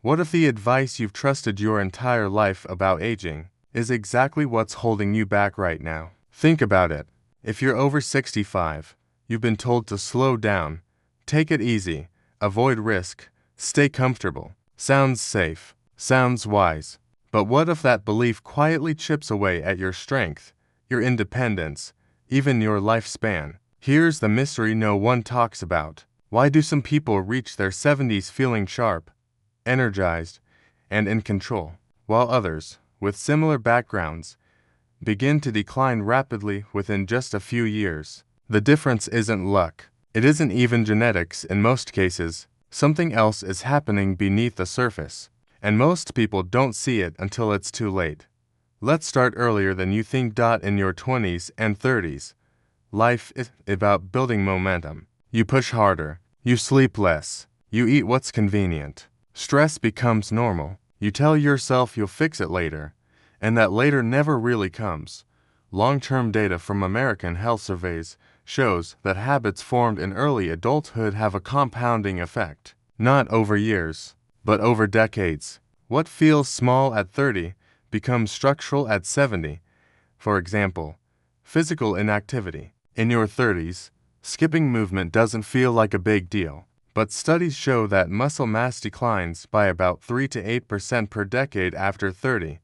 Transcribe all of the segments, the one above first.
What if the advice you've trusted your entire life about aging is exactly what's holding you back right now? Think about it. If you're over 65, you've been told to slow down, take it easy, avoid risk, stay comfortable. Sounds safe, sounds wise. But what if that belief quietly chips away at your strength, your independence, even your lifespan? Here's the mystery no one talks about. Why do some people reach their 70s feeling sharp, energized, and in control, while others, with similar backgrounds, begin to decline rapidly within just a few years? The difference isn't luck. It isn't even genetics in most cases. Something else is happening beneath the surface, and most people don't see it until it's too late. Let's start earlier than you think. In your 20s and 30s, life is about building momentum. You push harder, you sleep less, you eat what's convenient. Stress becomes normal. You tell yourself you'll fix it later, and that later never really comes. Long-term data from American health surveys shows that habits formed in early adulthood have a compounding effect, not over years, but over decades. What feels small at 30 becomes structural at 70. For example, physical inactivity. In your 30s, skipping movement doesn't feel like a big deal, but studies show that muscle mass declines by about 3 to 8% per decade after 30.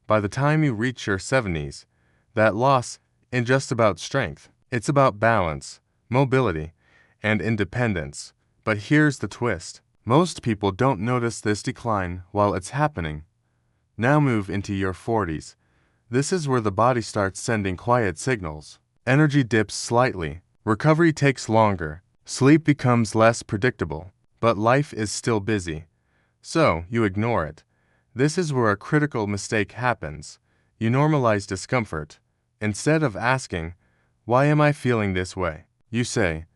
By the time you reach your 70s, that loss isn't just about strength. It's about balance, mobility, and independence. But here's the twist. Most people don't notice this decline while it's happening. Now move into your 40s. This is where the body starts sending quiet signals. Energy dips slightly, recovery takes longer, sleep becomes less predictable, but life is still busy. So, you ignore it. This is where a critical mistake happens. You normalize discomfort. Instead of asking, "Why am I feeling this way?" you say,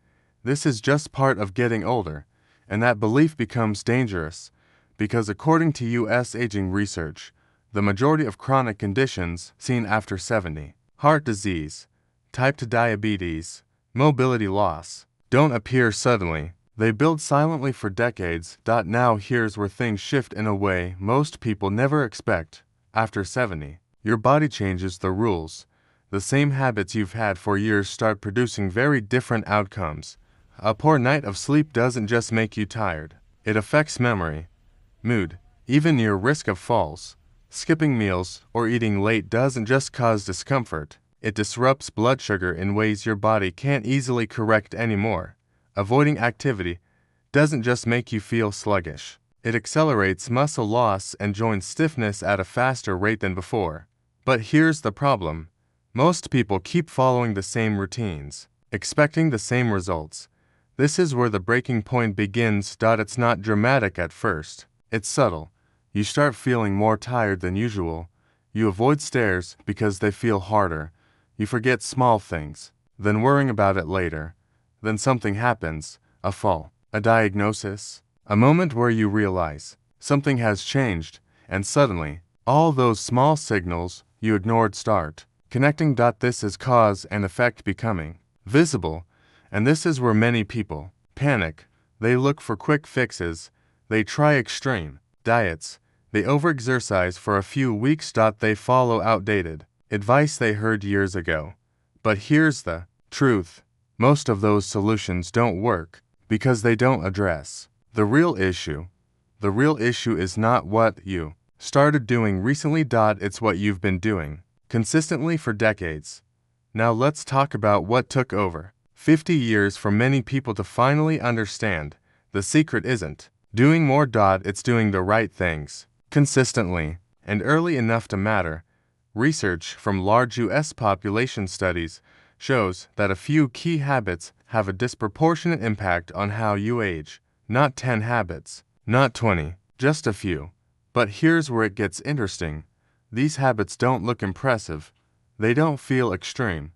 "This is just part of getting older," and that belief becomes dangerous, because according to U.S. aging research, the majority of chronic conditions seen after 70, heart disease, type 2 diabetes, mobility loss, don't appear suddenly. They build silently for decades. Now here's where things shift in a way most people never expect. After 70, your body changes the rules. The same habits you've had for years start producing very different outcomes. A poor night of sleep doesn't just make you tired. It affects memory, mood, even your risk of falls. Skipping meals or eating late doesn't just cause discomfort. It disrupts blood sugar in ways your body can't easily correct anymore. Avoiding activity doesn't just make you feel sluggish. It accelerates muscle loss and joint stiffness at a faster rate than before. But here's the problem. Most people keep following the same routines, expecting the same results. This is where the breaking point begins. It's not dramatic at first. It's subtle. You start feeling more tired than usual. You avoid stairs because they feel harder. You forget small things, then worrying about it later. Then something happens, a fall, a diagnosis, a moment where you realize something has changed, and suddenly, all those small signals you ignored start connecting. This is cause and effect becoming visible, and this is where many people panic. They look for quick fixes, they try extreme diets, they overexercise for a few weeks. They follow outdated advice they heard years ago. But here's the truth. Most of those solutions don't work because they don't address the real issue. The real issue is not what you started doing recently. It's what you've been doing consistently for decades. Now let's talk about what took over 50 years for many people to finally understand. The secret isn't doing more. It's doing the right things consistently and early enough to matter. Research from large U.S. population studies shows that a few key habits have a disproportionate impact on how you age. Not 10 habits, not 20, just a few. But here's where it gets interesting. These habits don't look impressive. They don't feel extreme.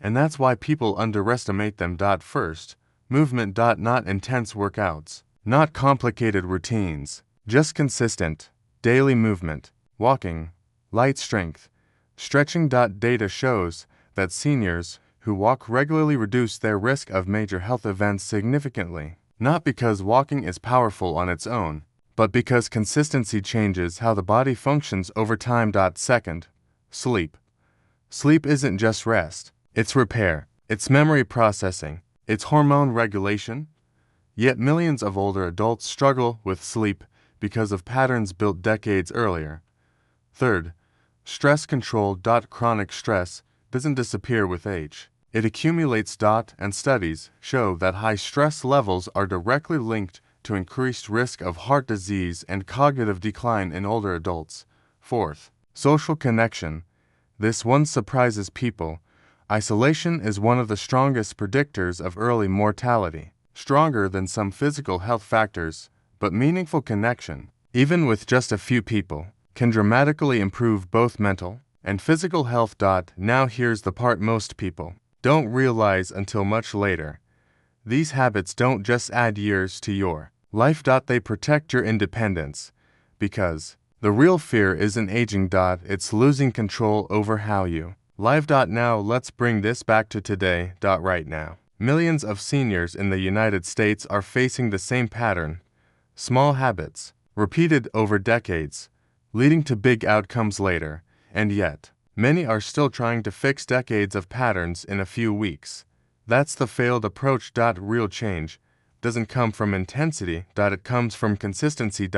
And that's why people underestimate them. First, movement. Not intense workouts, not complicated routines, just consistent, daily movement, walking, light strength, stretching. Data shows that seniors who walk regularly reduce their risk of major health events significantly. Not because walking is powerful on its own, but because consistency changes how the body functions over time. Second, sleep. Sleep isn't just rest, it's repair, it's memory processing, it's hormone regulation. Yet millions of older adults struggle with sleep because of patterns built decades earlier. Third, stress control. Chronic stress doesn't disappear with age. It accumulates. And studies show that high stress levels are directly linked to increased risk of heart disease and cognitive decline in older adults. Fourth, social connection. This one surprises people. Isolation is one of the strongest predictors of early mortality, stronger than some physical health factors, but meaningful connection, even with just a few people, can dramatically improve both mental and physical health. Now here's the part most people don't realize until much later. These habits don't just add years to your life. They protect your independence, because the real fear isn't aging. It's losing control over how you live. Now let's bring this back to today. Right now, millions of seniors in the United States are facing the same pattern. Small habits, repeated over decades, leading to big outcomes later, and yet, many are still trying to fix decades of patterns in a few weeks. That's the failed approach. Real change doesn't come from intensity. It comes from consistency.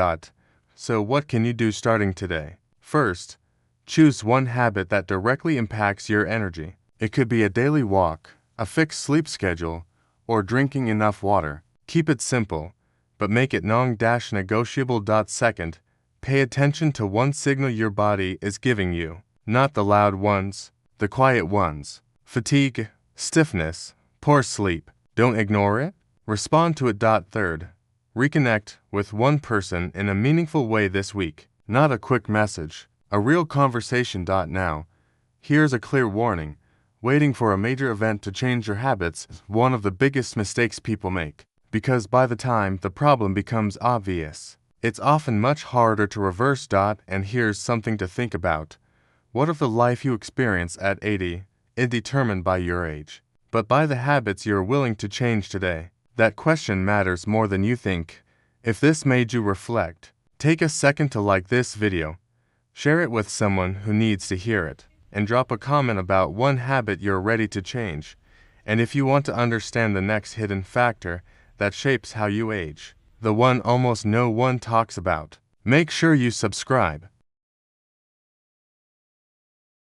So what can you do starting today? First, choose one habit that directly impacts your energy. It could be a daily walk, a fixed sleep schedule, or drinking enough water. Keep it simple, but make it non-negotiable. Second, pay attention to one signal your body is giving you, not the loud ones, the quiet ones. Fatigue, stiffness, poor sleep. Don't ignore it. Respond to it. Third, reconnect with one person in a meaningful way this week. Not a quick message, a real conversation. Now, here's a clear warning. Waiting for a major event to change your habits is one of the biggest mistakes people make, because by the time the problem becomes obvious, it's often much harder to reverse. And here's something to think about. What if the life you experience at 80 is determined by your age, but by the habits you're willing to change today? That question matters more than you think. If this made you reflect, take a second to like this video, share it with someone who needs to hear it, and drop a comment about one habit you're ready to change. And if you want to understand the next hidden factor that shapes how you age, the one almost no one talks about, make sure you subscribe.